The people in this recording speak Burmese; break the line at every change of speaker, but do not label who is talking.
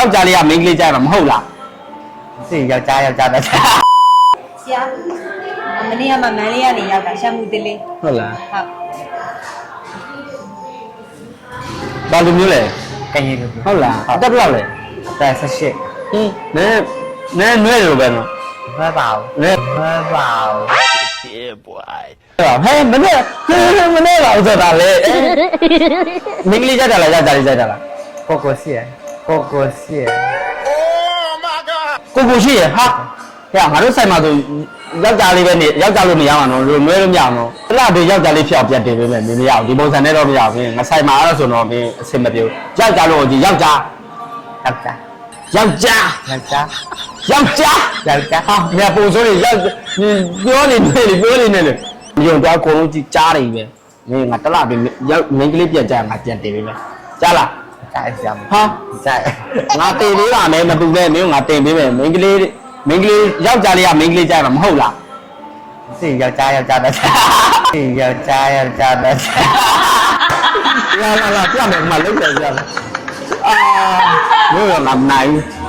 ယောက်ျားလေးကမိန်းကလေးကြိုက်မှာမဟုတ်လား
သိယောက်ျားပဲ
ဆရာမနေ့ကမှမန်းလေးကနေရောက်တာရှမ်းမှုသေးလေး
ဟုတ်လား
ဟုတ်
ဘာလိုမျိုးလဲ
ကရင်လူ
ဟုတ်လားအတက်ဘယ်လောက်လဲ
แต่18
ဟင်းနည်းနွဲတယ်ပဲနော်
ဘယ်ပါ့
နည်း
ဘယ်ပါ့
ဟဲ့မနေ့ပါဥစ္စာတာလေမိန်းကလေးကြိုက်တာလားယောက်ျားလေးကြိုက်တာလား
ကိုကိုရှိရကိုကိုရှိရ
ကိုရှိရဟာဟဲ့ငါတို့ဆိုင်မှာဆိုယောက်ျားလေးပဲနေယောက်ျားလို့နေရမှာနော်နွဲလို့မရအောင်နော်တလားတွေယောက်ျားလေးဖျောက်ပြတ်တယ်ပဲမင်းမရအောင်ဒီပုံစံနဲ့တော့မရဘူးငါဆိုင်မှာအဲ့ဒါဆိုတော့မင်းအဆင်မပြေဘူးယောက်ျားလို့ဒီယောက်ျား
ယောက်ျား
ယောက်ျား
ယောက်ျား
ယောက်ျား
ယောက်ျား
ဟာမြတ်ပုံစိုးနေယောက်ပြောနေနေလေညုံတော့ကိုလုံးကြီးကြားတယ်ပဲမင်းငါတလားပဲယောက်မိန်းကလေးပြန်ကြငါပြန်တယ်ပဲကြားလား
ကြိုက်ကြမှာ
ဟာ
ကြိုက်
ငါတင်ပေးပါမယ်မပူနဲ့မင်းငါတင်ပေးမယ်မိန်းကလေးယောက်ျားလေးကမိန်းကလေးကြိုက်မှာမဟုတ်လား
သိယောက်ျားပဲသိယောက်ျားပဲ
လာပြမယ်မလုပ်တယ်ကြာအာဘယ်လိုမှမနိုင်ဘူး